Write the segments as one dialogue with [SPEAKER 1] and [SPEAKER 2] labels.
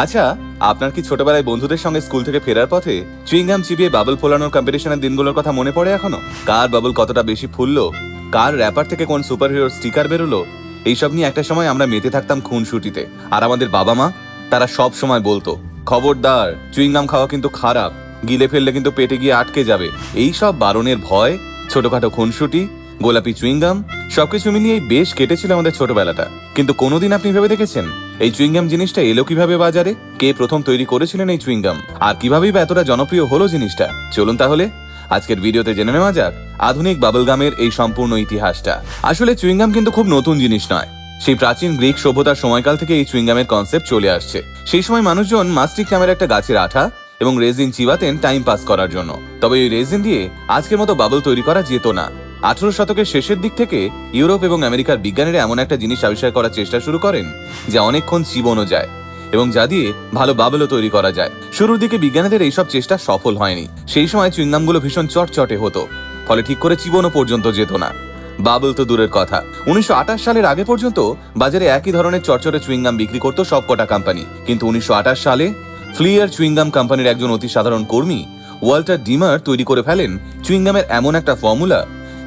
[SPEAKER 1] আচ্ছা, আপনার কি ছোটবেলায় বন্ধুদের সঙ্গে স্কুল থেকে ফেরার পথে চুইংগাম চিবিয়ে বাবল ফোলানোর কম্পিটিশনের দিনগুলোর কথা মনে পড়ে এখনো? কার বাবল কতটা বেশি ফুললো, কার র্যাপার থেকে কোন সুপারহিরোর স্টিকার বেরোলো, এইসব নিয়ে একটা সময় আমরা মেতে থাকতাম খুনসুটিতে। আর আমাদের বাবা মা, তারা সব সময় বলতো, খবরদার, চুইংগাম খাওয়া কিন্তু খারাপ, গিলে ফেললে কিন্তু পেটে গিয়ে আটকে যাবে। এই সব বারণের ভয়, ছোটখাটো খুনসুটি, গোলাপি চুইংগাম, সবকিছু মিলিয়েই বেশ কেটেছিল আমাদের ছোটবেলাটা। কিন্তু কোনোদিন আপনি ভেবে দেখেছেন এই চুইংগাম জিনিসটা এলো কিভাবে বাজারে? কে প্রথম তৈরি করেছিলেন এই চুইংগাম? আর কিভাবেই বা এতটা জনপ্রিয় হলো জিনিসটা? চলুন তাহলে আজকের ভিডিওতে জেনে নেওয়া যাক আধুনিক বাবলগামের এই সম্পূর্ণ ইতিহাসটা। আসলে চুইংগাম কিন্তু খুব নতুন জিনিস নয়। সেই প্রাচীন গ্রিক সভ্যতার সময়কাল থেকে এই চুইংগামের কনসেপ্ট চলে আসছে। সেই সময় মানুষজন মাস্টিক নামের একটা গাছের আঠা এবং রেজিন চিবাতেন টাইম পাস করার জন্য। তবে এই রেজিন দিয়ে আজকের মতো বাবল তৈরি করা যেত না। 18 শতকের শেষের দিক থেকে ইউরোপ এবং আমেরিকার বিজ্ঞানীরা এমন একটা জিনিস আবিষ্কার করার চেষ্টা শুরু করেন যা অনেকক্ষণ চিবানো যায় এবং যা দিয়ে ভালো বাবলও তৈরি করা যায়। শুরুর দিকে বিজ্ঞানীদের এইসব চেষ্টা সফল হয়নি। সেই সময় চুইংগামগুলো ভীষণ চটচটে হতো, ফলে ঠিক করে চিবানো পর্যন্ত যেত না। বাবল তো দূরের কথা, 1928 সালের আগে পর্যন্ত বাজারে একই ধরনের চটচটে চুইংগাম বিক্রি করতো সবকটা কোম্পানি। কিন্তু 1928 সালে ফ্লিয়ার চুইংগাম কোম্পানির একজন অতি সাধারণ কর্মী ওয়াল্টার ডিমার তৈরি করে ফেলেন চুইংগামের এমন একটা ফর্মুলা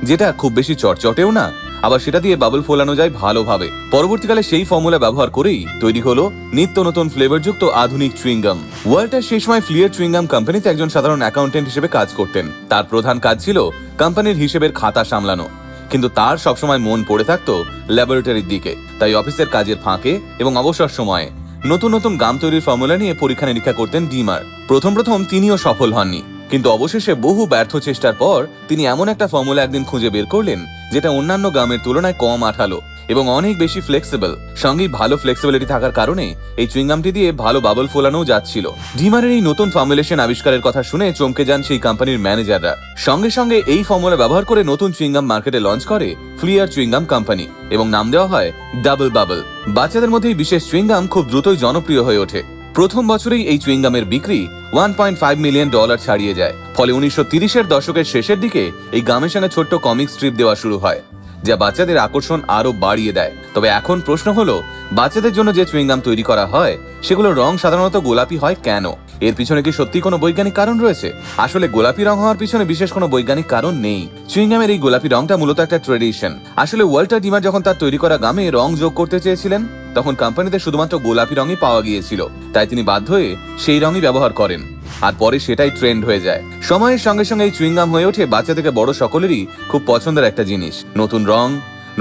[SPEAKER 1] যেটা খুব বেশি চটচটেও না, আবার সেটা দিয়ে বাবল ফোলানো যায় ভালোভাবে। পরবর্তীকালে সেই ফর্মুলা ব্যবহার করেই তৈরি হলো নিত্য নতুন ফ্লেভারযুক্ত আধুনিক চুইংগাম। ওয়াল্টার সেই সময় ফ্লিয়ার চুইংগাম কোম্পানিতে একজন সাধারণ অ্যাকাউন্টেন্ট হিসেবে কাজ করতেন। তার প্রধান কাজ ছিল কোম্পানির হিসেবের খাতা সামলানো। কিন্তু তার সবসময় মন পড়ে থাকতো ল্যাবরেটরির দিকে। তাই অফিসের কাজের ফাঁকে এবং অবসর সময়ে নতুন নতুন গাম তৈরির ফর্মুলা নিয়ে পরীক্ষা নিরীক্ষা করতেন ডিমার। প্রথম তিনিও সফল হননি, কিন্তু অবশেষে বহু ব্যর্থ চেষ্টার পর তিনি এমন একটা ফর্মুলা একদিন খুঁজে বের করলেন যেটা অন্যান্য গামের তুলনায় কম আঠালো এবং অনেক বেশি ফ্লেক্সিবল। সঙ্গেই ভালো ফ্লেক্সিবিলিটি থাকার কারণে এই চুইংগামটি দিয়ে ভালো বাবল ফোলানো যাচ্ছিল। ডিমারের এই নতুন ফর্মুলেশন আবিষ্কারের কথা শুনে চমকে যান সেই কোম্পানির ম্যানেজাররা। সঙ্গে সঙ্গে এই ফর্মুলা ব্যবহার করে নতুন চুইংগাম মার্কেটে লঞ্চ করে ফ্লিয়ার চুইংগাম কোম্পানি এবং নাম দেওয়া হয় ডাবল বাবল। বাচ্চাদের মধ্যে এই বিশেষ চুইংগাম খুব দ্রুতই জনপ্রিয় হয়ে ওঠে। প্রথম বছরেই এই চুইংগামের বিক্রি $1.5 মিলিয়ন ছাড়িয়ে যায়। ফলে 1930-এর দশকের শেষের দিকে এই গামের সঙ্গে ছোট্ট কমিক স্ট্রিপ দেওয়া শুরু হয়, যা বাচ্চাদের আকর্ষণ আরো বাড়িয়ে দেয়। তবে এখন প্রশ্ন হলো, বাচ্চাদের জন্য যে চুইংগাম তৈরি করা হয় সেগুলোর রং সাধারণত গোলাপি হয় কেন? এর পিছনে কি সত্যি কোনো বৈজ্ঞানিক কারণ রয়েছে? আসলে গোলাপি রং হওয়ার পিছনে বিশেষ কোনো বৈজ্ঞানিক কারণ নেই। চুইংগামের এই গোলাপি রংটা মূলত একটা ট্রেডিশন। আসলে ওয়াল্টার ডিমার যখন তার তৈরি করা গামে রং যোগ করতে চেয়েছিলেন, তখন কোম্পানিতে শুধুমাত্র গোলাপি রঙই পাওয়া গিয়েছিল। তাই তিনি বাধ্য হয়ে সেই রঙই ব্যবহার করেন, আর পরে সেটাই ট্রেন্ড হয়ে যায়। সময়ের সঙ্গে সঙ্গে এই চুইংগাম হয়ে ওঠে বাচ্চা থেকে বড় সকলেরই খুব পছন্দের একটা জিনিস। নতুন রং,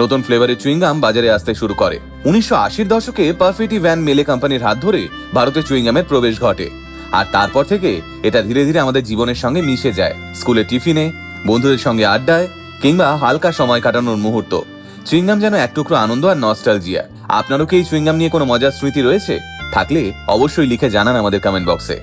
[SPEAKER 1] নতুন ফ্লেভারের চুইংগাম বাজারে আসতে শুরু করে। 1980-র দশকে পারফেক্টি ভ্যান মেলে কোম্পানির হাত ধরে ভারতে চুইংগামের প্রবেশ ঘটে। আর তারপর থেকে এটা ধীরে ধীরে আমাদের জীবনের সঙ্গে মিশে যায়। স্কুলের টিফিনে, বন্ধুদের সঙ্গে আড্ডায়, কিংবা হালকা সময় কাটানোর মুহূর্ত, চুইংগাম যেন এক টুকরো আনন্দ আর নস্টালজিয়া। আপনারও কি এই চুইংগাম নিয়ে কোনো মজার স্মৃতি রয়েছে? থাকলে অবশ্যই লিখে জানান আমাদের কমেন্ট বক্সে।